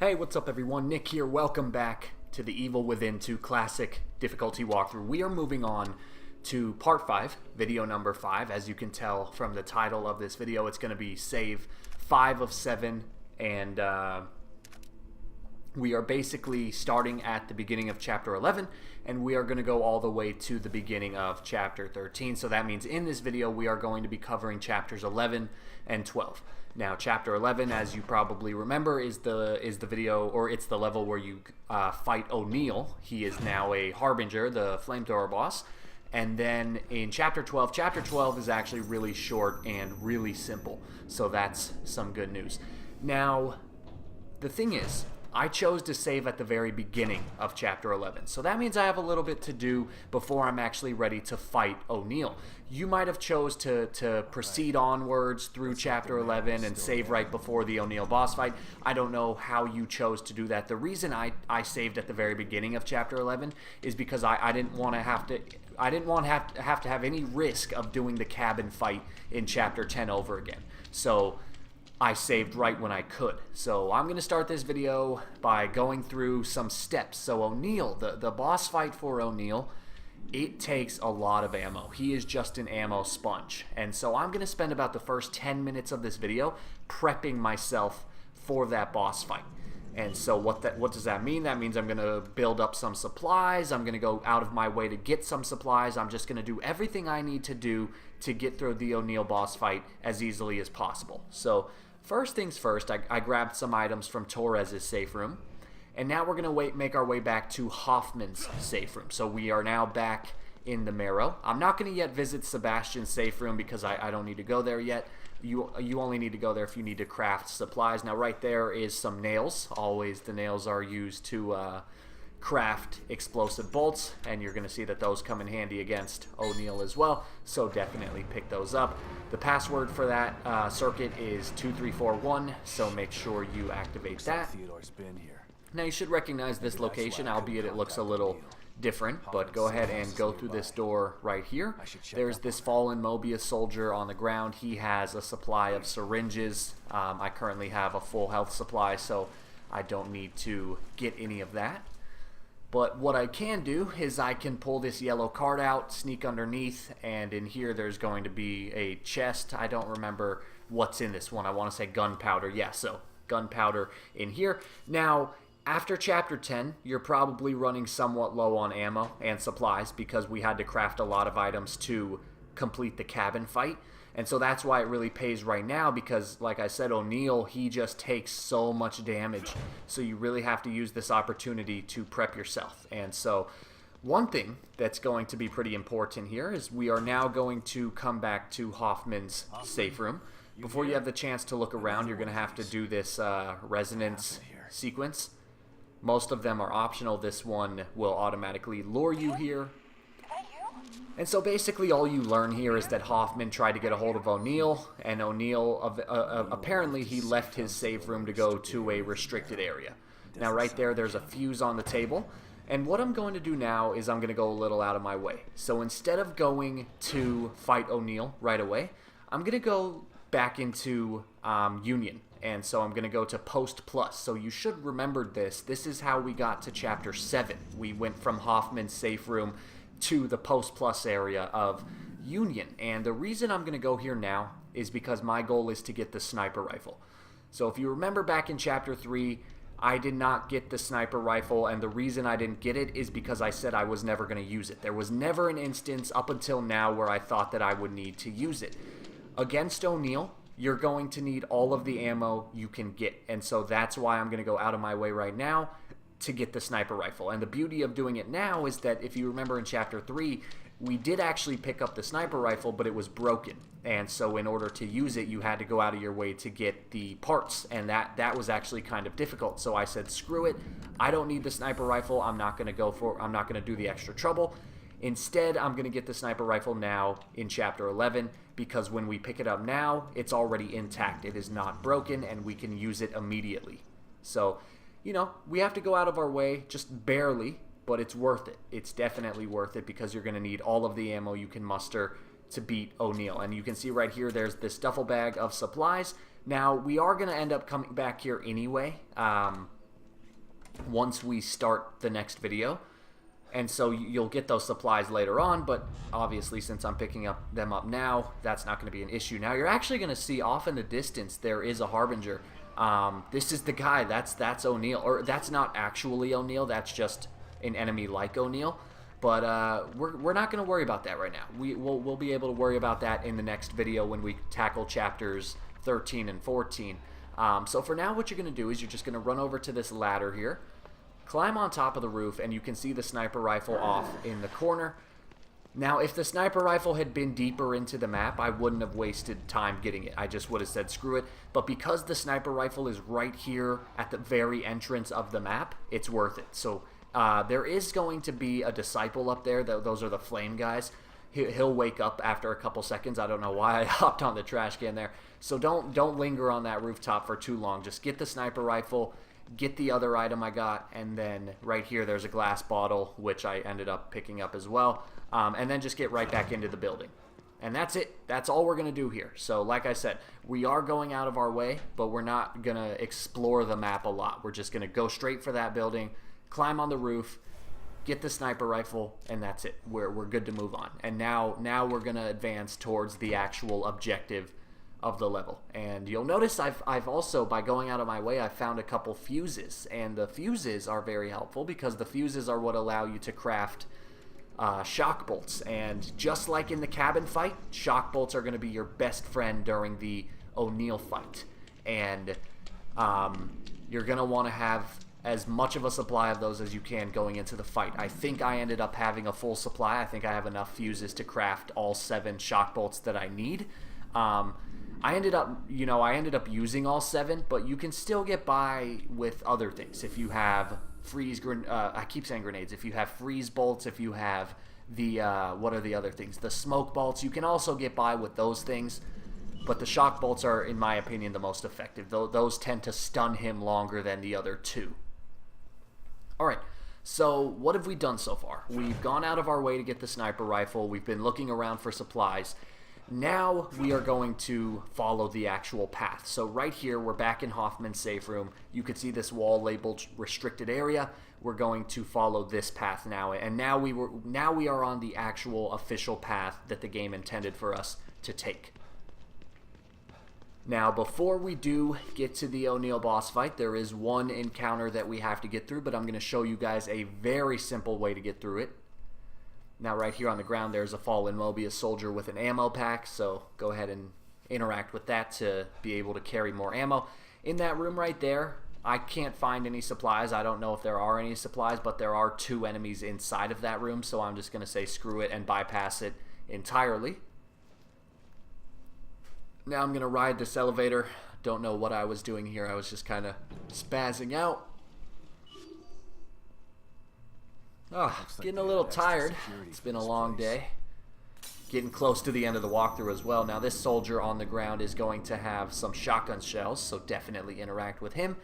Hey, what's up everyone? Nick here. Welcome back to the Evil Within 2 Classic difficulty walkthrough. We are moving on to part 5, video number 5. As you can tell from the title of this video, it's going to be save 5 of 7, and we are basically starting at the beginning of chapter 11, and we are going to go all the way to the beginning of chapter 13. So that means in this video we are going to be covering chapters 11 and 12. Now, chapter 11, as you probably remember, is the video, or it's the level where you fight O'Neill. He is now a Harbinger, the Flamethrower boss. And then in chapter 12 is actually really short and really simple. So that's some good news. Now, the thing is, I chose to save at the very beginning of chapter 11. So that means I have a little bit to do before I'm actually ready to fight O'Neill. You might have chose to proceed onwards through chapter 11 and save right before the O'Neill boss fight. I don't know how you chose to do that. The reason I saved at the very beginning of chapter 11 is because I didn't want to have to have any risk of doing the cabin fight in chapter 10 over again. So I saved right when I could. So I'm going to start this video by going through some steps. So O'Neill, the boss fight for O'Neill, it takes a lot of ammo. He is just an ammo sponge. And so I'm going to spend about the first 10 minutes of this video prepping myself for that boss fight. And so what does that mean? That means I'm going to build up some supplies. I'm going to go out of my way to get some supplies. I'm just going to do everything I need to do to get through the O'Neill boss fight as easily as possible. So first things first, I grabbed some items from Torres's safe room. And now we're going to make our way back to Hoffman's safe room. So we are now back in the Marrow. I'm not going to yet visit Sebastian's safe room because I don't need to go there yet. You only need to go there if you need to craft supplies. Now right there is some nails. Always the nails are used to craft explosive bolts, and you're going to see that those come in handy against O'Neill as well, so definitely pick those up. The password for that circuit is 2341, so make sure you activate that. Now you should recognize this location, albeit it looks a little different, but go ahead and go through this door right here. There's this fallen Mobius soldier on the ground. He has a supply of syringes. I currently have a full health supply, so I don't need to get any of that. But what I can do is I can pull this yellow card out, sneak underneath, and in here there's going to be a chest. I don't remember what's in this one. I want to say gunpowder. Yeah, so gunpowder in here. Now, after chapter 10, you're probably running somewhat low on ammo and supplies because we had to craft a lot of items to complete the cabin fight. And so that's why it really pays right now because, like I said, O'Neill, he just takes so much damage. So you really have to use this opportunity to prep yourself. And so one thing that's going to be pretty important here is we are now going to come back to Hoffman's safe room. Before you have the chance to look around, you're going to have to do this resonance sequence. Most of them are optional. This one will automatically lure you here. And so basically all you learn here is that Hoffman tried to get a hold of O'Neill, and O'Neill, apparently he left his safe room to go to a restricted area. Now right there's a fuse on the table, and what I'm going to do now is I'm going to go a little out of my way. So instead of going to fight O'Neill right away, I'm going to go back into Union. And so I'm going to go to Post Plus. So you should remember this. This is how we got to Chapter 7. We went from Hoffman's safe room to the Post Plus area of Union. And the reason I'm going to go here now is because my goal is to get the sniper rifle. So if you remember back in Chapter 3, I did not get the sniper rifle. And the reason I didn't get it is because I said I was never going to use it. There was never an instance up until now where I thought that I would need to use it. Against O'Neill, you're going to need all of the ammo you can get. And so that's why I'm going to go out of my way right now to get the sniper rifle. And the beauty of doing it now is that if you remember in Chapter 3, we did actually pick up the sniper rifle, but it was broken. And so in order to use it, you had to go out of your way to get the parts. And that was actually kind of difficult. So I said, screw it. I don't need the sniper rifle. I'm not going to do the extra trouble. Instead, I'm going to get the sniper rifle now in Chapter 11 because when we pick it up now, it's already intact. It is not broken, and we can use it immediately. So, you know, we have to go out of our way, just barely, but it's worth it. It's definitely worth it because you're going to need all of the ammo you can muster to beat O'Neill. And you can see right here, there's this duffel bag of supplies. Now, we are going to end up coming back here anyway. once we start the next video. And so you'll get those supplies later on, but obviously since I'm picking them up now, that's not going to be an issue. Now you're actually going to see off in the distance there is a Harbinger. This is the guy, that's O'Neil, or that's not actually O'Neil, that's just an enemy like O'Neil. But we're not going to worry about that right now. We'll be able to worry about that in the next video when we tackle chapters 13 and 14. So for now, what you're going to do is you're just going to run over to this ladder here, climb on top of the roof, and you can see the sniper rifle off in the corner. Now, if the sniper rifle had been deeper into the map, I wouldn't have wasted time getting it. I just would have said screw it. But because the sniper rifle is right here at the very entrance of the map, it's worth it. So there is going to be a disciple up there. Those are the flame guys. He'll wake up after a couple seconds. I don't know why I hopped on the trash can there. So don't linger on that rooftop for too long. Just get the sniper rifle, get the other item I got, and then right here there's a glass bottle, which I ended up picking up as well. And then just get right back into the building. And that's it. That's all we're going to do here. So like I said, we are going out of our way, but we're not going to explore the map a lot. We're just going to go straight for that building, climb on the roof, get the sniper rifle, and that's it. We're good to move on. And now we're going to advance towards the actual objective of the level. And you'll notice I've also, by going out of my way, I've found a couple fuses. And the fuses are very helpful because the fuses are what allow you to craft shock bolts. And just like in the cabin fight, shock bolts are going to be your best friend during the O'Neil fight. And you're going to want to have as much of a supply of those as you can going into the fight. I think I ended up having a full supply. I think I have enough fuses to craft all 7 shock bolts that I need. I ended up using all 7, but you can still get by with other things. If you have I keep saying grenades. If you have freeze bolts, if you have the what are the other things? The smoke bolts. You can also get by with those things. But the shock bolts are, in my opinion, the most effective. Those tend to stun him longer than the other 2. Alright, so what have we done so far? We've gone out of our way to get the sniper rifle. We've been looking around for supplies. Now we are going to follow the actual path. So right here, we're back in Hoffman's safe room. You can see this wall labeled restricted area. We're going to follow this path now. And now we are on the actual official path that the game intended for us to take. Now, before we do get to the O'Neil boss fight, there is one encounter that we have to get through, but I'm going to show you guys a very simple way to get through it. Now, right here on the ground, there's a fallen Mobius soldier with an ammo pack, so go ahead and interact with that to be able to carry more ammo. In that room right there, I can't find any supplies. I don't know if there are any supplies, but there are 2 enemies inside of that room, so I'm just going to say screw it and bypass it entirely. Now I'm going to ride this elevator. Don't know what I was doing here. I was just kind of spazzing out. Oh, getting a little tired. It's been a long day. Getting close to the end of the walkthrough as well. Now this soldier on the ground is going to have some shotgun shells, so definitely interact with him.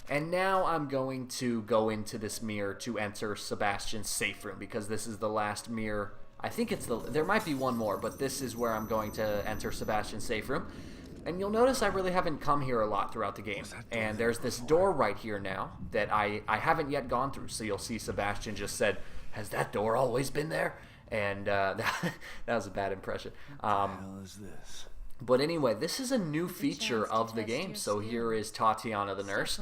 And now I'm going to go into this mirror to enter Sebastian's safe room, because this is the last mirror. I think there might be one more, but this is where I'm going to enter Sebastian's safe room. And you'll notice I really haven't come here a lot throughout the game. And there's this door right here now that I haven't yet gone through. So you'll see Sebastian just said, "Has that door always been there?" And that was a bad impression. What the hell is this? But anyway, this is a new feature of the game. So here is Tatiana the nurse.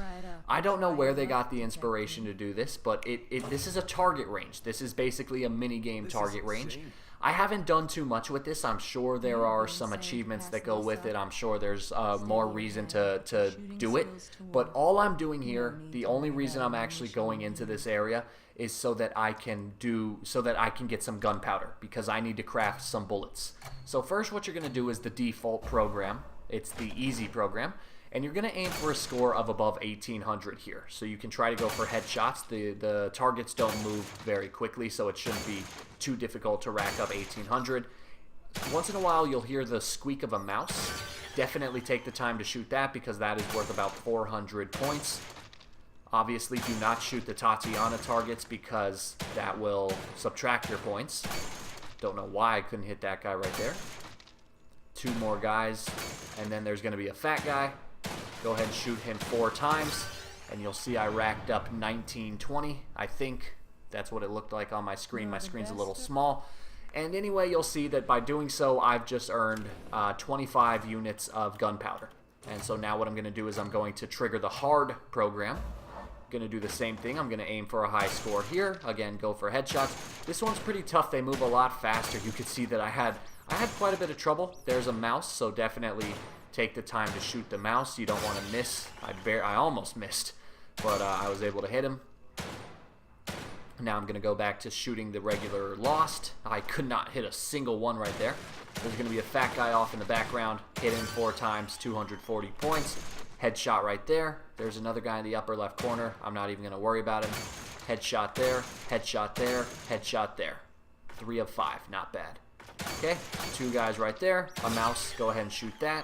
I don't know where they got the inspiration to do this, but this is a target range. This is basically a mini-game target range. I haven't done too much with this. I'm sure there are some achievements that go with it. I'm sure there's more reason to do it. But all I'm doing here, the only reason I'm actually going into this area is so that I can get some gunpowder, because I need to craft some bullets. So first what you're going to do is the default program. It's the easy program. And you're going to aim for a score of above 1800 here. So you can try to go for headshots. The targets don't move very quickly, so it shouldn't be too difficult to rack up 1800. Once in a while you'll hear the squeak of a mouse. Definitely take the time to shoot that, because that is worth about 400 points. Obviously do not shoot the Tatiana targets, because that will subtract your points. Don't know why I couldn't hit that guy right there. 2 more guys, and then there's going to be a fat guy. Go ahead and shoot him 4 times. and you'll see I racked up 1920. I think that's what it looked like on my screen. My screen's a little small. And anyway, you'll see that by doing so, I've just earned 25 units of gunpowder. And so now what I'm going to do is I'm going to trigger the hard program. Going to do the same thing. I'm going to aim for a high score here. Again, go for headshots. This one's pretty tough. They move a lot faster. You can see that I had quite a bit of trouble. There's a mouse, so definitely take the time to shoot the mouse. You don't want to miss. I almost missed, but I was able to hit him. Now I'm going to go back to shooting the regular Lost. I could not hit a single one right there. There's going to be a fat guy off in the background. Hit him 4 times, 240 points. Headshot right there. There's another guy in the upper left corner. I'm not even going to worry about him. Headshot there, headshot there, headshot there. 3 of 5, not bad. Okay, 2 guys right there. A mouse, go ahead and shoot that.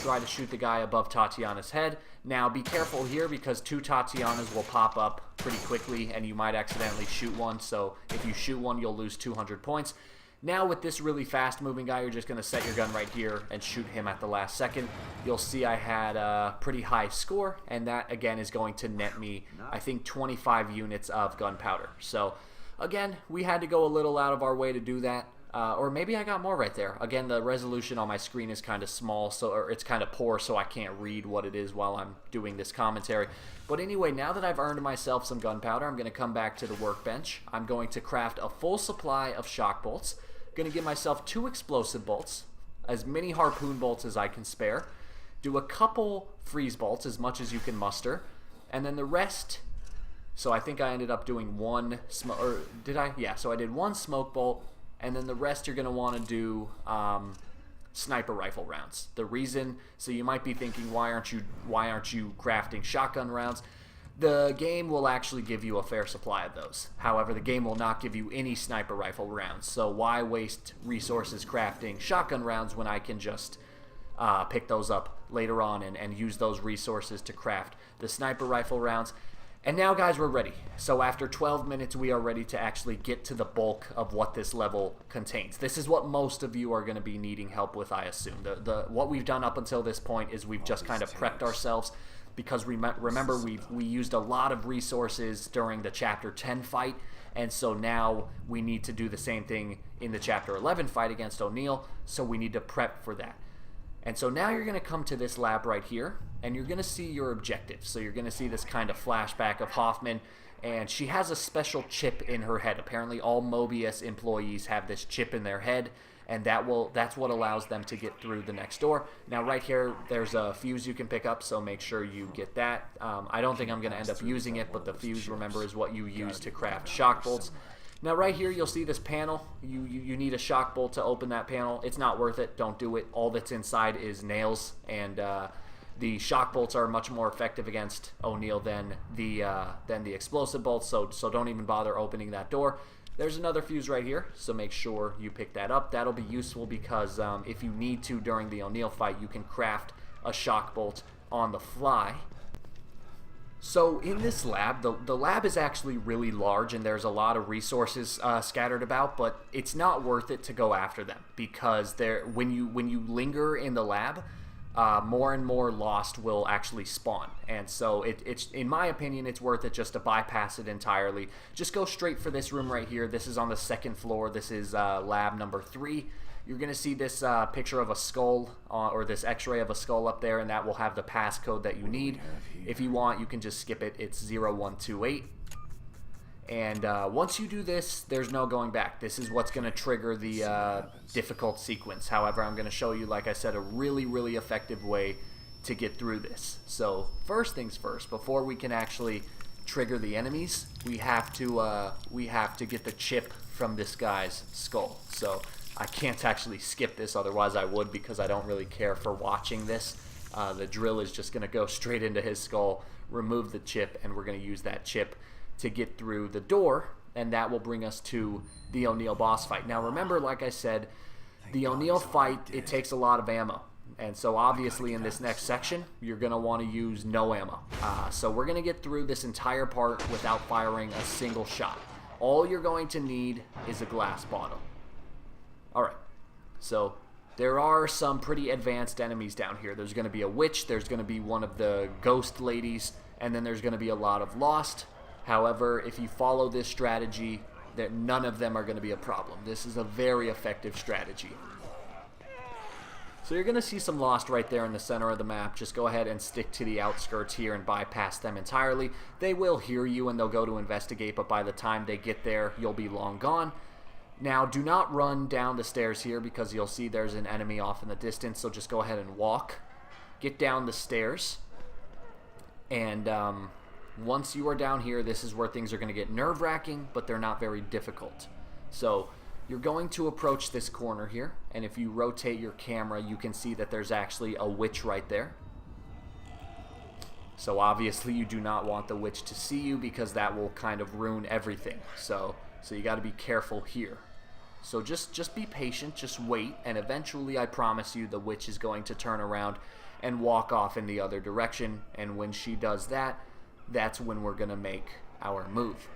Try to shoot the guy above Tatiana's head. Now be careful here because 2 Tatianas will pop up pretty quickly and you might accidentally shoot one. So if you shoot one, you'll lose 200 points. Now with this really fast moving guy, you're just going to set your gun right here and shoot him at the last second. You'll see I had a pretty high score, and that again is going to net me, I think, 25 units of gunpowder. So again, we had to go a little out of our way to do that. Or maybe I got more right there. Again, the resolution on my screen is kind of small, or it's kind of poor, so I can't read what it is while I'm doing this commentary. But anyway, now that I've earned myself some gunpowder, I'm going to come back to the workbench. I'm going to craft a full supply of shock bolts. I'm going to give myself 2 explosive bolts, as many harpoon bolts as I can spare. Do a couple freeze bolts, as much as you can muster. And then the rest... So I think I ended up doing 1 smoke... Or did I? Yeah, so I did 1 smoke bolt. And then the rest you're going to want to do sniper rifle rounds. The reason, so you might be thinking, why aren't you crafting shotgun rounds? The game will actually give you a fair supply of those. However, the game will not give you any sniper rifle rounds. So why waste resources crafting shotgun rounds when I can just pick those up later on and use those resources to craft the sniper rifle rounds? And now, guys, we're ready. So after 12 minutes, we are ready to actually get to the bulk of what this level contains. This is what most of you are going to be needing help with, I assume. What we've done up until this point is we've just kind of prepped ourselves because remember, we used a lot of resources during the Chapter 10 fight, and so now we need to do the same thing in the Chapter 11 fight against O'Neill, so we need to prep for that. And so now you're going to come to this lab right here, and you're going to see your objectives. So you're going to see this kind of flashback of Hoffman, and she has a special chip in her head. Apparently all Mobius employees have this chip in their head, and that's what allows them to get through the next door. Now right here, there's a fuse you can pick up, so make sure you get that. I don't think I'm going to end up using it, but the fuse, remember, is what you use to craft shock bolts. Now right here you'll see this panel. You need a shock bolt to open that panel. It's not worth it. Don't do it. All that's inside is nails, and the shock bolts are much more effective against O'Neill than the explosive bolts, so don't even bother opening that door. There's another fuse right here, so make sure you pick that up. That'll be useful because if you need to during the O'Neill fight, you can craft a shock bolt on the fly. So in this lab, the lab is actually really large and there's a lot of resources scattered about, but it's not worth it to go after them because when you linger in the lab, more and more Lost will actually spawn. And so it's in my opinion, it's worth it just to bypass it entirely. Just go straight for this room right here. This is on the 2nd floor. This is lab number 3. You're going to see this picture of a skull or this x-ray of a skull up there, and that will have the passcode that you need. If you want, you can just skip it. It's 0128. And once you do this, there's no going back. This is what's going to trigger the difficult sequence. However, I'm going to show you, like I said, a really, really effective way to get through this. So first things first, before we can actually trigger the enemies, we have to get the chip from this guy's skull. So I can't actually skip this, otherwise I would, because I don't really care for watching this. The drill is just going to go straight into his skull, remove the chip, and we're going to use that chip to get through the door, and that will bring us to the O'Neill boss fight. Now remember, like I said, the O'Neill fight, it takes a lot of ammo. And so obviously in this next section, you're going to want to use no ammo. So we're going to get through this entire part without firing a single shot. All you're going to need is a glass bottle. Alright, so There are some pretty advanced enemies down here. There's going to be a witch, there's going to be one of the ghost ladies, and then there's going to be a lot of lost. However, if you follow this strategy, none of them are going to be a problem. This is a very effective strategy. So you're going to see some lost right there in the center of the map. Just go ahead and stick to the outskirts here and bypass them entirely. They will hear you and they'll go to investigate, but by the time they get there, you'll be long gone. Now, do not run down the stairs here because you'll see there's an enemy off in the distance, so just go ahead and walk. Get down the stairs. And once you are down here, this is where things are going to get nerve-wracking, but they're not very difficult. So you're going to approach this corner here, and if you rotate your camera, you can see that there's actually a witch right there. So obviously you do not want the witch to see you because that will kind of ruin everything. So you got to be careful here. So just be patient, just wait, and eventually I promise you the witch is going to turn around and walk off in the other direction, and when she does that, that's when we're going to make our move.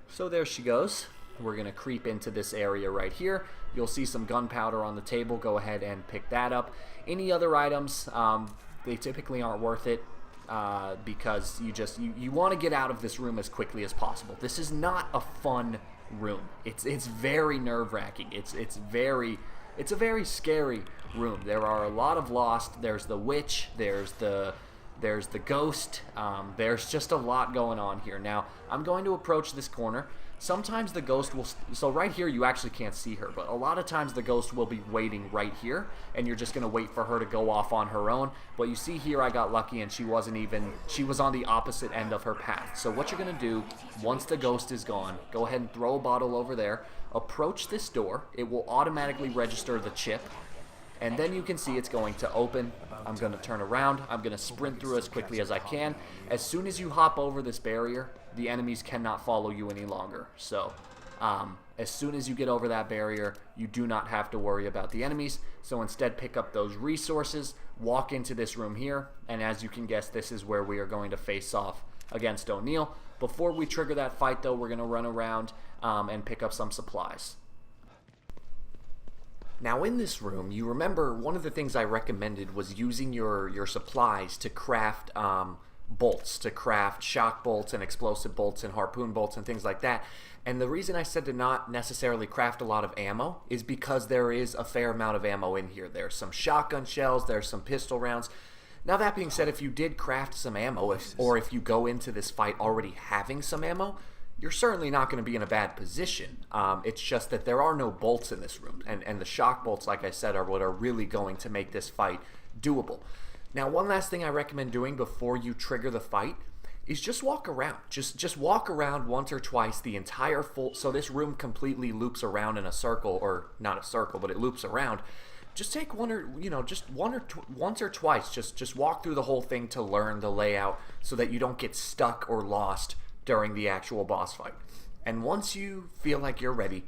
So there she goes. We're going to creep into this area right here. You'll see some gunpowder on the table. Go ahead and pick that up. Any other items, they typically aren't worth it because you want to get out of this room as quickly as possible. This is not a fun room. It's very nerve-wracking. It's a very scary room. There are a lot of lost. There's the witch. There's the ghost. There's just a lot going on here. Now, I'm going to approach this corner. Sometimes the ghost will... So right here, you actually can't see her, but a lot of times the ghost will be waiting right here, and you're just going to wait for her to go off on her own. But you see here, I got lucky, and she was on the opposite end of her path. So what you're going to do, once the ghost is gone, go ahead and throw a bottle over there, approach this door. It will automatically register the chip. And then you can see it's going to open. I'm going to turn around. I'm going to sprint through as quickly as I can. As soon as you hop over this barrier, the enemies cannot follow you any longer. So as soon as you get over that barrier, you do not have to worry about the enemies. So instead, pick up those resources, walk into this room here, and as you can guess, this is where we are going to face off against O'Neill. Before we trigger that fight, though, we're going to run around and pick up some supplies. Now in this room, you remember one of the things I recommended was using your supplies to craft bolts, to craft shock bolts and explosive bolts and harpoon bolts and things like that. And the reason I said to not necessarily craft a lot of ammo is because there is a fair amount of ammo in here. There's some shotgun shells, there's some pistol rounds. Now that being said, if you did craft some ammo, or if you go into this fight already having some ammo, you're certainly not going to be in a bad position. It's just that there are no bolts in this room, and the shock bolts, like I said, are what are really going to make this fight doable. Now, one last thing I recommend doing before you trigger the fight is just walk around. Just walk around once or twice the entire so this room completely loops around in a circle, or not a circle, but it loops around. Just take once or twice. Just walk through the whole thing to learn the layout so that you don't get stuck or lost during the actual boss fight. And once you feel like you're ready,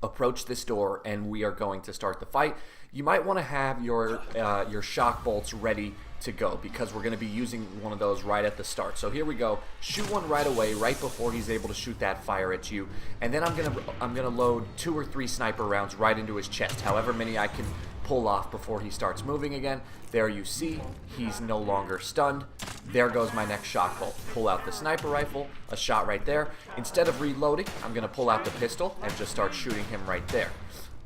approach this door and we are going to start the fight. You might want to have your shock bolts ready to go because we're going to be using one of those right at the start. So here we go. Shoot one right away, right before he's able to shoot that fire at you. And then I'm gonna load 2 or 3 sniper rounds right into his chest, however many I can pull off before he starts moving again. There you see, he's no longer stunned. There goes my next shock bolt. Pull out the sniper rifle, a shot right there. Instead of reloading, I'm gonna pull out the pistol and just start shooting him right there.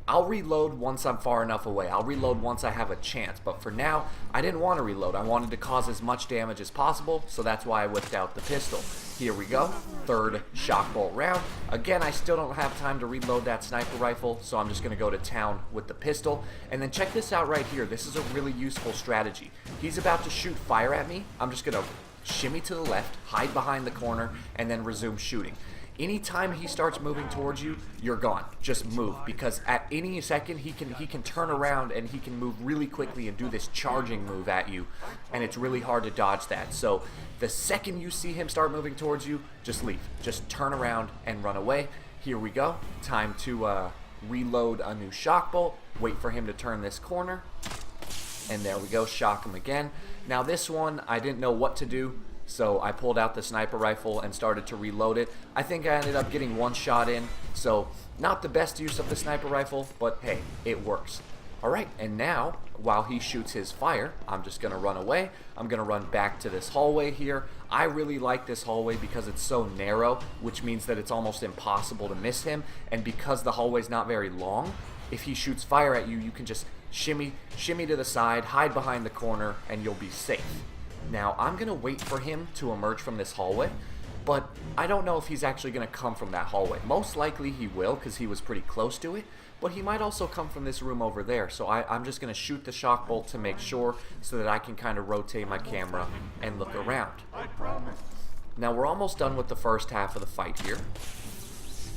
I'll reload once I'm far enough away. I'll reload once I have a chance, but for now, I didn't want to reload. I wanted to cause as much damage as possible, so that's why I whipped out the pistol. Here we go, 3rd shock bolt round. Again, I still don't have time to reload that sniper rifle, so I'm just going to go to town with the pistol. And then check this out right here. This is a really useful strategy. He's about to shoot fire at me. I'm just going to shimmy to the left, hide behind the corner, and then resume shooting. Anytime he starts moving towards you, you're gone. Just move, because at any second he can turn around and he can move really quickly and do this charging move at you, and it's really hard to dodge that. So the second you see him start moving towards you, just leave. Just turn around and run away. Here we go. Time to reload a new shock bolt. Wait for him to turn this corner. And there we go. Shock him again. Now this one, I didn't know what to do. So I pulled out the sniper rifle and started to reload it. I think I ended up getting one shot in, so not the best use of the sniper rifle, but hey, it works. Alright, and now, while he shoots his fire, I'm just going to run away. I'm going to run back to this hallway here. I really like this hallway because it's so narrow, which means that it's almost impossible to miss him. And because the hallway's not very long, if he shoots fire at you, you can just shimmy to the side, hide behind the corner, and you'll be safe. Now, I'm going to wait for him to emerge from this hallway, but I don't know if he's actually going to come from that hallway. Most likely he will, because he was pretty close to it, but he might also come from this room over there. So I'm just going to shoot the shock bolt to make sure, so that I can kind of rotate my camera and look around. Now, we're almost done with the first half of the fight here.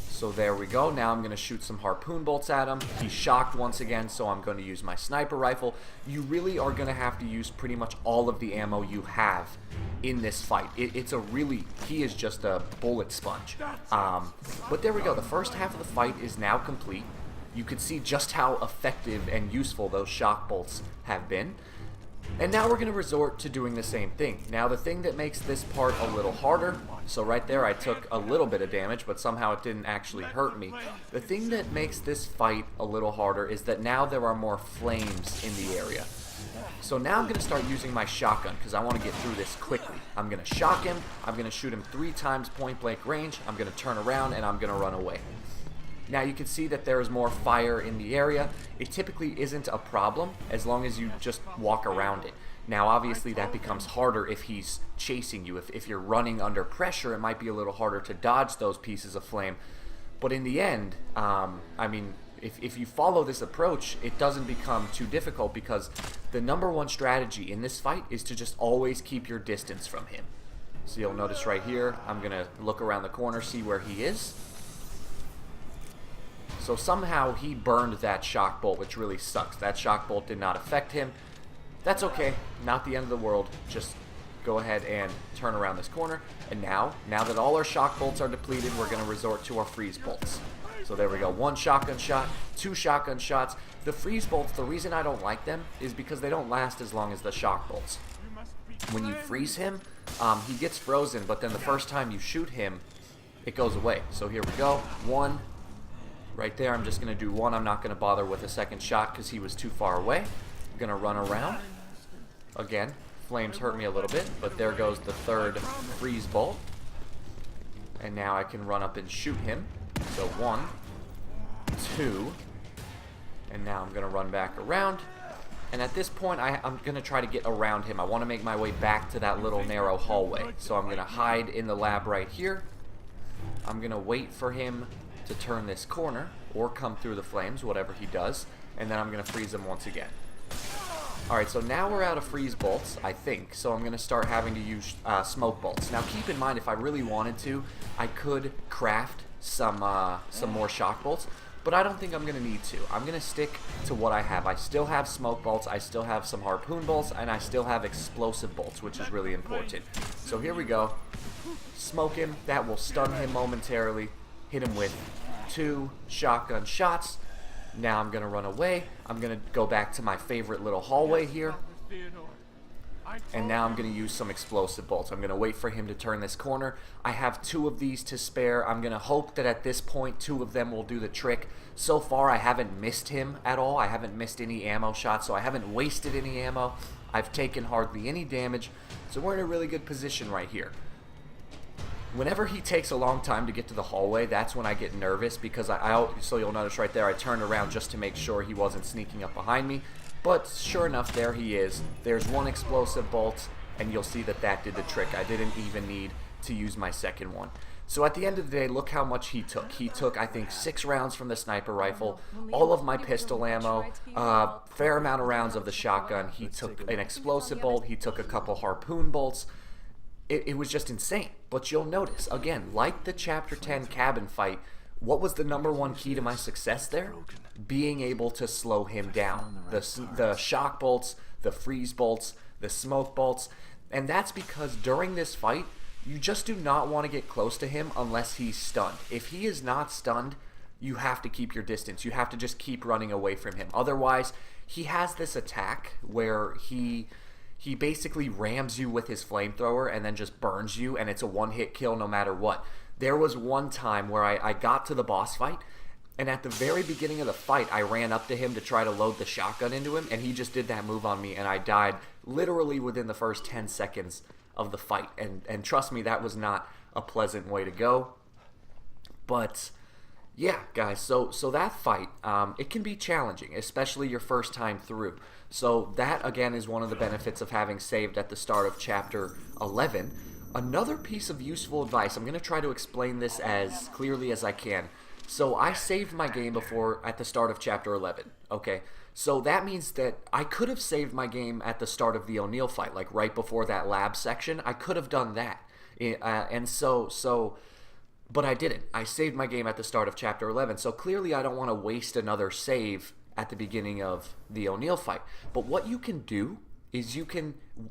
So there we go. Now I'm going to shoot some harpoon bolts at him. He's shocked once again, so I'm going to use my sniper rifle. You really are going to have to use pretty much all of the ammo you have in this fight. He is just a bullet sponge. But there we go. The first half of the fight is now complete. You can see just how effective and useful those shock bolts have been. And now we're going to resort to doing the same thing. Now, the thing that makes this part a little harder, so right there I took a little bit of damage, but somehow it didn't actually hurt me. The thing that makes this fight a little harder is that now there are more flames in the area. So now I'm going to start using my shotgun because I want to get through this quickly. I'm going to shock him, I'm going to shoot him 3 times point blank range, I'm going to turn around, and I'm going to run away. Now you can see that there is more fire in the area. It typically isn't a problem as long as you just walk around it. Now obviously that becomes harder if he's chasing you. If you're running under pressure, it might be a little harder to dodge those pieces of flame. But in the end, I mean, if you follow this approach, it doesn't become too difficult because the #1 strategy in this fight is to just always keep your distance from him. So you'll notice right here, I'm going to look around the corner, see where he is. So somehow he burned that shock bolt, which really sucks. That shock bolt did not affect him. That's okay. Not the end of the world. Just go ahead and turn around this corner. And now that all our shock bolts are depleted, we're going to resort to our freeze bolts. So there we go. 1 shotgun shot, 2 shotgun shots. The freeze bolts, the reason I don't like them is because they don't last as long as the shock bolts. When you freeze him, he gets frozen, but then the first time you shoot him, it goes away. So here we go. 1. Right there, I'm just going to do 1. I'm not going to bother with a second shot because he was too far away. I'm going to run around. Again, flames hurt me a little bit, but there goes the 3rd freeze bolt. And now I can run up and shoot him. So 1, 2, and now I'm going to run back around. And at this point, I'm going to try to get around him. I want to make my way back to that little narrow hallway. So I'm going to hide in the lab right here. I'm going to wait for him to turn this corner or come through the flames, whatever he does, and then I'm going to freeze him once again. Alright, so now we're out of freeze bolts, I think, so I'm going to start having to use smoke bolts. Now keep in mind, if I really wanted to, I could craft some more shock bolts, but I don't think I'm going to need to. I'm going to stick to what I have. I still have smoke bolts, I still have some harpoon bolts, and I still have explosive bolts, which is really important. So here we go. Smoke him, that will stun him momentarily. Hit him with 2 shotgun shots. Now I'm going to run away. I'm going to go back to my favorite little hallway here. And now I'm going to use some explosive bolts. I'm going to wait for him to turn this corner. I have 2 of these to spare. I'm going to hope that at this point 2 of them will do the trick. So far I haven't missed him at all. I haven't missed any ammo shots, so I haven't wasted any ammo. I've taken hardly any damage. So we're in a really good position right here. Whenever he takes a long time to get to the hallway, that's when I get nervous because so you'll notice right there, I turned around just to make sure he wasn't sneaking up behind me. But sure enough, there he is. There's 1 explosive bolt, and you'll see that that did the trick. I didn't even need to use my second one. So at the end of the day, look how much he took. He took, I think, 6 rounds from the sniper rifle, all of my pistol ammo, fair amount of rounds of the shotgun. He took an explosive bolt. He took a couple harpoon bolts. It was just insane. But you'll notice, again, like the Chapter 10 cabin fight, what was the #1 key to my success there? Being able to slow him down. The shock bolts, the freeze bolts, the smoke bolts. And that's because during this fight, you just do not want to get close to him unless he's stunned. If he is not stunned, you have to keep your distance. You have to just keep running away from him. Otherwise, he has this attack where he he basically rams you with his flamethrower and then just burns you, and it's a one-hit kill no matter what. There was one time where I got to the boss fight, and at the very beginning of the fight, I ran up to him to try to load the shotgun into him, and he just did that move on me, and I died literally within the first 10 seconds of the fight. And trust me, that was not a pleasant way to go. But yeah, guys, so that fight, it can be challenging, especially your first time through. So that, again, is one of the benefits of having saved at the start of Chapter 11. Another piece of useful advice, I'm going to try to explain this as clearly as I can. So I saved my game before at the start of Chapter 11, okay? So that means that I could have saved my game at the start of the O'Neill fight, like right before that lab section. I could have done that. But I didn't. I saved my game at the start of Chapter 11. So clearly I don't want to waste another save at the beginning of the O'Neill fight. But what you can do is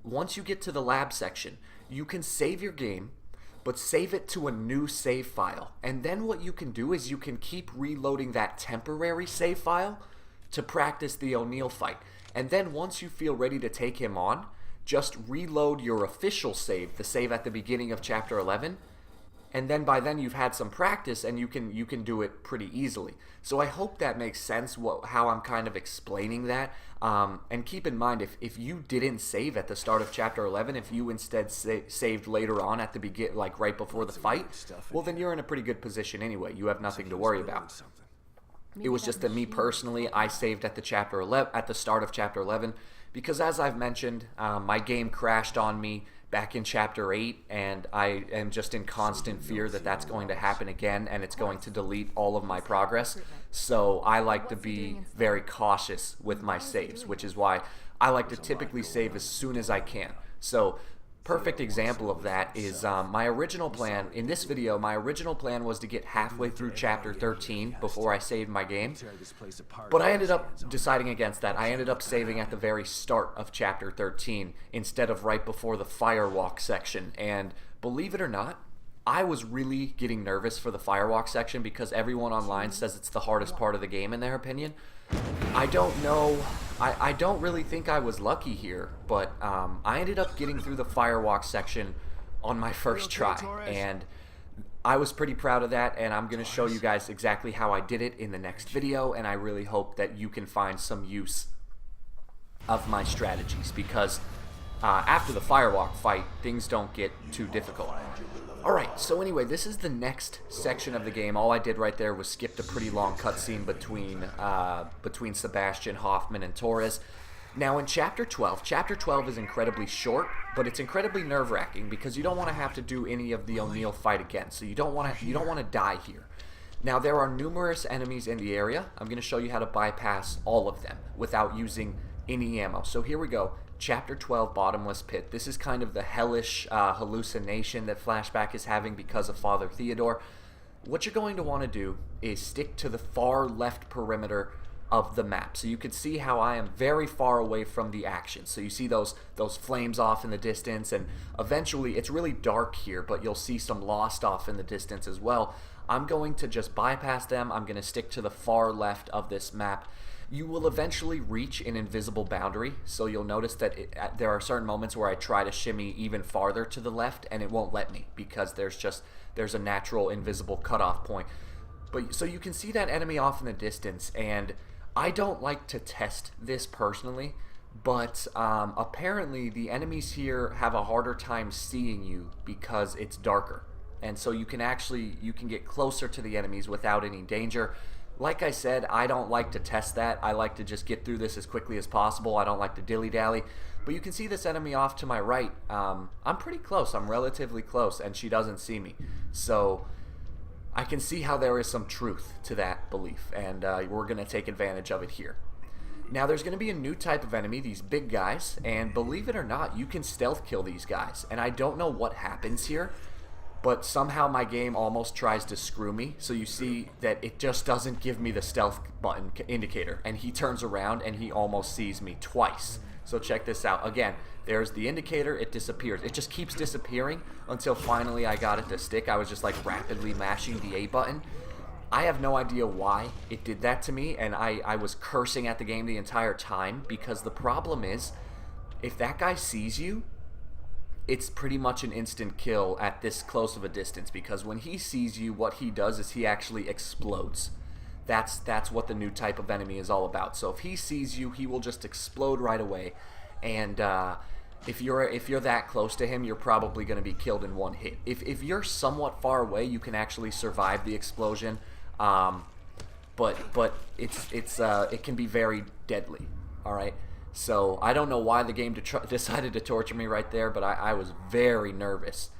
once you get to the lab section, you can save your game, but save it to a new save file. And then what you can do is you can keep reloading that temporary save file to practice the O'Neill fight. And then once you feel ready to take him on, just reload your official save, the save at the beginning of Chapter 11, and then by then you've had some practice and you can do it pretty easily. So I hope that makes sense how I'm kind of explaining that. And keep in mind, if you didn't save at the start of Chapter 11, if you instead saved later on at the like right before the fight, well then you're in a pretty good position anyway. You have nothing to worry about. It was just that me personally, I saved at the start of Chapter 11 because, as I've mentioned, my game crashed on me back in Chapter 8, and I am just in constant fear that that's going to happen again, and it's going to delete all of my progress. So I like to be very cautious with my saves, which is why I like to typically save as soon as I can. So perfect example of that is my original plan. In this video, my original plan was to get halfway through Chapter 13 before I saved my game. But I ended up deciding against that. I ended up saving at the very start of Chapter 13 instead of right before the firewalk section. And believe it or not, I was really getting nervous for the firewalk section because everyone online says it's the hardest part of the game in their opinion. I don't know. I don't really think I was lucky here, but I ended up getting through the firewalk section on my first try, and I was pretty proud of that, and I'm going to show you guys exactly how I did it in the next video, and I really hope that you can find some use of my strategies, because after the firewalk fight, things don't get too difficult. Alright, so anyway, this is the next section of the game. All I did right there was skip a pretty long cutscene between Sebastian, Hoffman, and Torres. Now in Chapter 12 is incredibly short, but it's incredibly nerve-wracking because you don't want to have to do any of the O'Neill fight again, so you don't want to die here. Now there are numerous enemies in the area. I'm going to show you how to bypass all of them without using any ammo. So here we go. Chapter 12, Bottomless Pit. This is kind of the hellish hallucination that Flashback is having because of Father Theodore. What you're going to want to do is stick to the far left perimeter of the map. So you can see how I am very far away from the action. So you see those flames off in the distance, and eventually it's really dark here, but you'll see some lost off in the distance as well. I'm going to just bypass them. I'm going to stick to the far left of this map. You will eventually reach an invisible boundary, so you'll notice that there are certain moments where I try to shimmy even farther to the left and it won't let me because there's a natural invisible cutoff point. But so you can see that enemy off in the distance, and I don't like to test this personally, but apparently the enemies here have a harder time seeing you because it's darker, and so you can get closer to the enemies without any danger. Like I said, I don't like to test that. I like to just get through this as quickly as possible. I don't like to dilly-dally. But you can see this enemy off to my right. I'm pretty close. I'm relatively close, and she doesn't see me. So I can see how there is some truth to that belief, and we're going to take advantage of it here. Now there's going to be a new type of enemy, these big guys, and believe it or not, you can stealth kill these guys. And I don't know what happens here, but somehow my game almost tries to screw me. So you see that it just doesn't give me the stealth button indicator, and he turns around and he almost sees me twice. So check this out. Again, there's the indicator, it disappears. It just keeps disappearing until finally I got it to stick. I was just like rapidly mashing the A button. I have no idea why it did that to me, and I was cursing at the game the entire time because the problem is if that guy sees you, it's pretty much an instant kill at this close of a distance, because when he sees you, what he does is he actually explodes. That's what the new type of enemy is all about. So if he sees you, he will just explode right away, and if you're that close to him, you're probably going to be killed in one hit. If you're somewhat far away, you can actually survive the explosion, but it can be very deadly. All right. So I don't know why the game decided to torture me right there, but I was very nervous.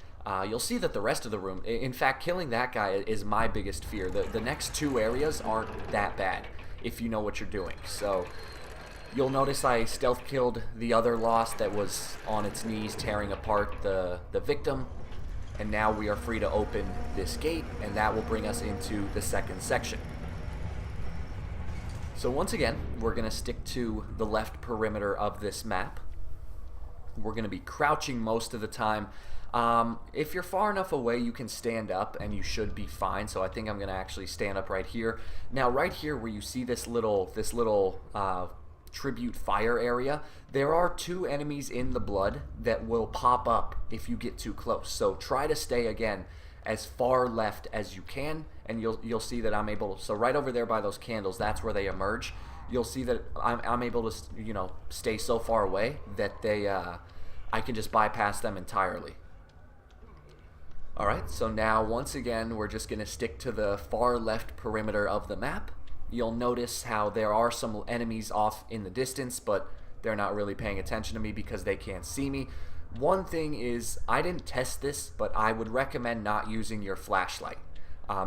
You'll see that the rest of the room, in fact, killing that guy is my biggest fear. The next two areas aren't that bad if you know what you're doing. So you'll notice I stealth killed the other Lost that was on its knees tearing apart the victim. And now we are free to open this gate, and that will bring us into the second section. So once again, we're going to stick to the left perimeter of this map. We're going to be crouching most of the time. If you're far enough away, you can stand up and you should be fine. So I think I'm going to actually stand up right here. Now right here where you see this little tribute fire area, there are two enemies in the blood that will pop up if you get too close. So try to stay again as far left as you can, and you'll see that I'm able. So right over there by those candles, that's where they emerge. You'll see that I'm able to, you know, stay so far away that I can just bypass them entirely. All right, so now once again we're just going to stick to the far left perimeter of the map. You'll notice how there are some enemies off in the distance, but they're not really paying attention to me because they can't see me. One thing is, I didn't test this, but I would recommend not using your flashlight.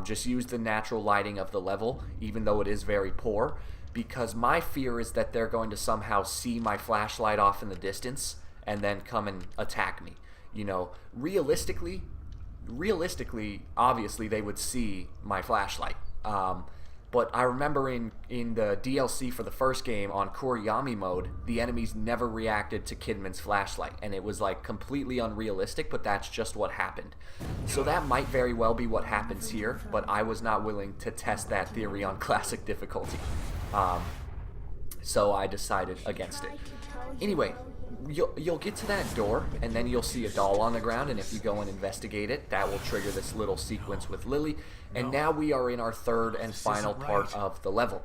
Just use the natural lighting of the level, even though it is very poor, because my fear is that they're going to somehow see my flashlight off in the distance and then come and attack me. You know, realistically, obviously they would see my flashlight. But I remember in the DLC for the first game on Kuriyami mode, the enemies never reacted to Kidman's flashlight, and it was like completely unrealistic, but that's just what happened. So that might very well be what happens here, but I was not willing to test that theory on classic difficulty. So I decided against it. Anyway, you'll get to that door, and then you'll see a doll on the ground, and if you go and investigate it, that will trigger this little sequence with Lily. And now we are in our third and final part of the level.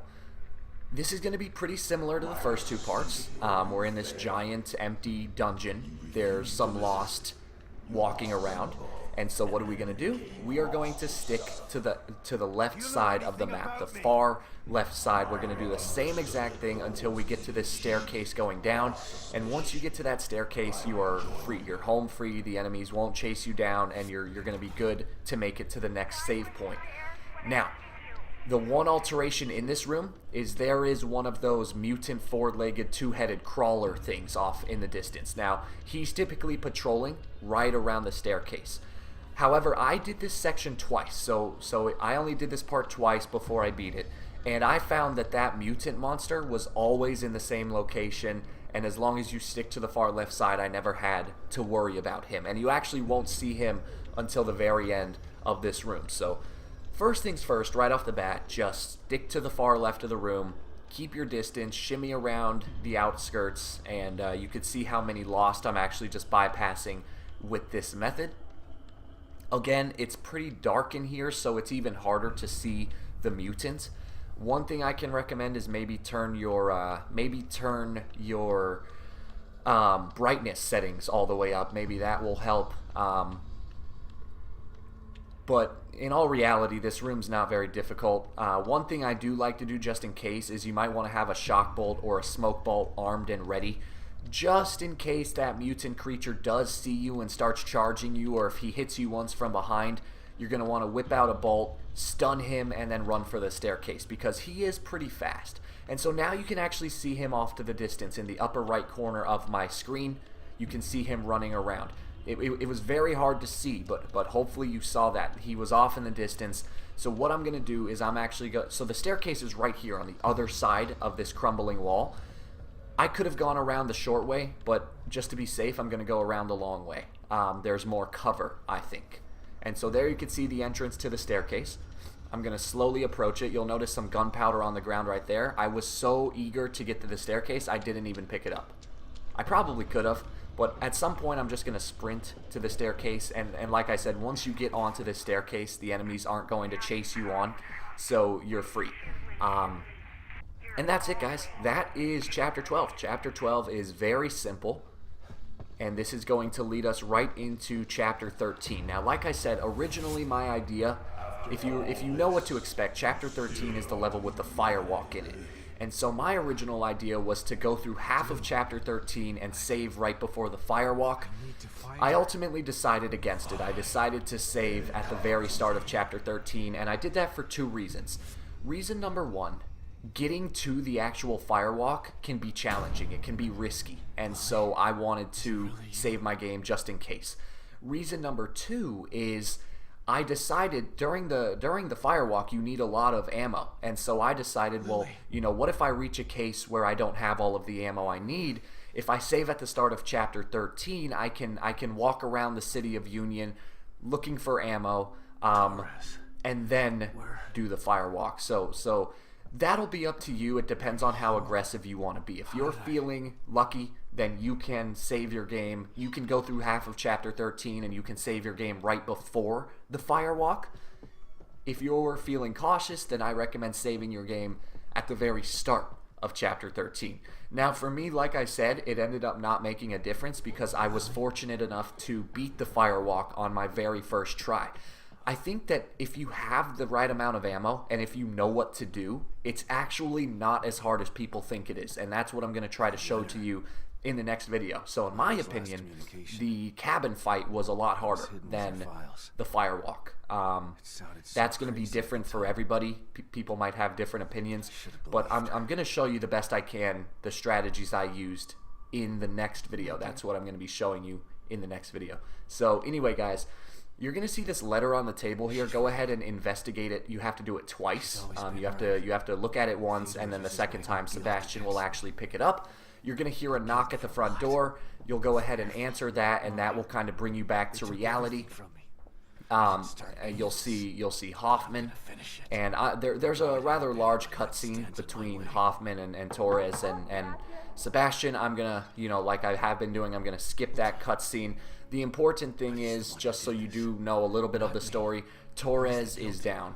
This is going to be pretty similar to the first two parts. We're in this giant empty dungeon. There's some Lost walking around. And so what are we going to do? We are going to stick to the left side of the map, the far left side. We're going to do the same exact thing until we get to this staircase going down. And once you get to that staircase, you are free. You're home free. The enemies won't chase you down, and you're going to be good to make it to the next save point. Now, the one alteration in this room is there is one of those mutant four-legged, two-headed crawler things off in the distance. Now, he's typically patrolling right around the staircase. However, I did this section twice, so I only did this part twice before I beat it, and I found that mutant monster was always in the same location, and as long as you stick to the far left side, I never had to worry about him, and you actually won't see him until the very end of this room. So first things first, right off the bat, just stick to the far left of the room, keep your distance, shimmy around the outskirts, and you could see how many Lost I'm actually just bypassing with this method. Again, it's pretty dark in here, so it's even harder to see the mutant. One thing I can recommend is maybe turn your brightness settings all the way up. Maybe that will help. But in all reality, this room's not very difficult. One thing I do like to do just in case is you might want to have a shock bolt or a smoke bolt armed and ready, just in case that mutant creature does see you and starts charging you, or if he hits you once from behind, you're going to want to whip out a bolt, stun him, and then run for the staircase, because he is pretty fast. And so now you can actually see him off to the distance in the upper right corner of my screen. You can see him running around. It was very hard to see, but hopefully you saw that. He was off in the distance. So what I'm going to do is I'm actually going to... So the staircase is right here on the other side of this crumbling wall. I could have gone around the short way, but just to be safe, I'm going to go around the long way. There's more cover, I think. And so there you can see the entrance to the staircase. I'm going to slowly approach it. You'll notice some gunpowder on the ground right there. I was so eager to get to the staircase, I didn't even pick it up. I probably could have, but at some point I'm just going to sprint to the staircase, and like I said, once you get onto this staircase, the enemies aren't going to chase you on, so you're free. And that's it, guys. That is Chapter 12. Chapter 12 is very simple, and this is going to lead us right into Chapter 13. Now, like I said, originally my idea, if you know what to expect, Chapter 13 is the level with the firewalk in it. And so my original idea was to go through half of Chapter 13 and save right before the firewalk. I ultimately decided against it. I decided to save at the very start of Chapter 13, and I did that for two reasons. Reason number one, getting to the actual firewalk can be challenging. It can be risky, and so I wanted to save my game just in case. Reason number two is I decided during the firewalk you need a lot of ammo, and so I decided, well, you know, what if I reach a case where I don't have all of the ammo I need? If I save at the start of Chapter 13, I can walk around the city of Union looking for ammo, and then do the firewalk. So that'll be up to you. It depends on how aggressive you want to be. If you're feeling lucky, then you can save your game. You can go through half of Chapter 13 and you can save your game right before the firewalk. If you're feeling cautious, then I recommend saving your game at the very start of Chapter 13. Now, for me, like I said, it ended up not making a difference because I was fortunate enough to beat the firewalk on my very first try. I think that if you have the right amount of ammo and if you know what to do, it's actually not as hard as people think it is. And that's what I'm going to try to show to you in the next video. So in my opinion, the cabin fight was a lot harder than the firewalk. That's going to be different for everybody. People might have different opinions, but I'm going to show you the best I can the strategies I used in the next video. That's what I'm going to be showing you in the next video. So anyway, guys, you're going to see this letter on the table here. Go ahead and investigate it. You have to do it twice. You have to look at it once, and then the second time Sebastian will actually pick it up. You're going to hear a knock at the front door. You'll go ahead and answer that, and that will kind of bring you back to reality. You'll see Hoffman, and there's a rather large cutscene between Hoffman and Torres and Sebastian. I'm gonna, like I have been doing, I'm gonna skip that cutscene. The important thing is, just so you do know a little bit of the story, Torres is down.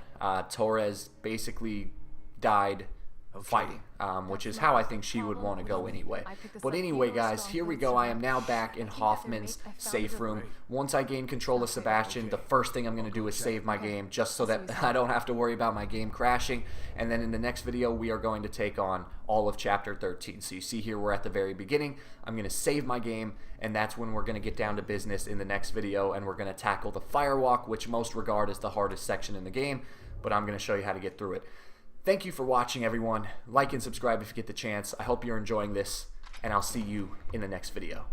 Torres basically died fighting, which is how I think she would want to go anyway. But anyway, guys, here we go. I am now back in Hoffman's safe room. Once I gain control of Sebastian, the first thing I'm going to do is save my game, just so that I don't have to worry about my game crashing. And then in the next video, we are going to take on all of Chapter 13. So you see here, we're at the very beginning. I'm going to save my game, and that's when we're going to get down to business in the next video, and we're going to tackle the firewalk, which most regard as the hardest section in the game, but I'm going to show you how to get through it. Thank you for watching, everyone. Like and subscribe if you get the chance. I hope you're enjoying this, and I'll see you in the next video.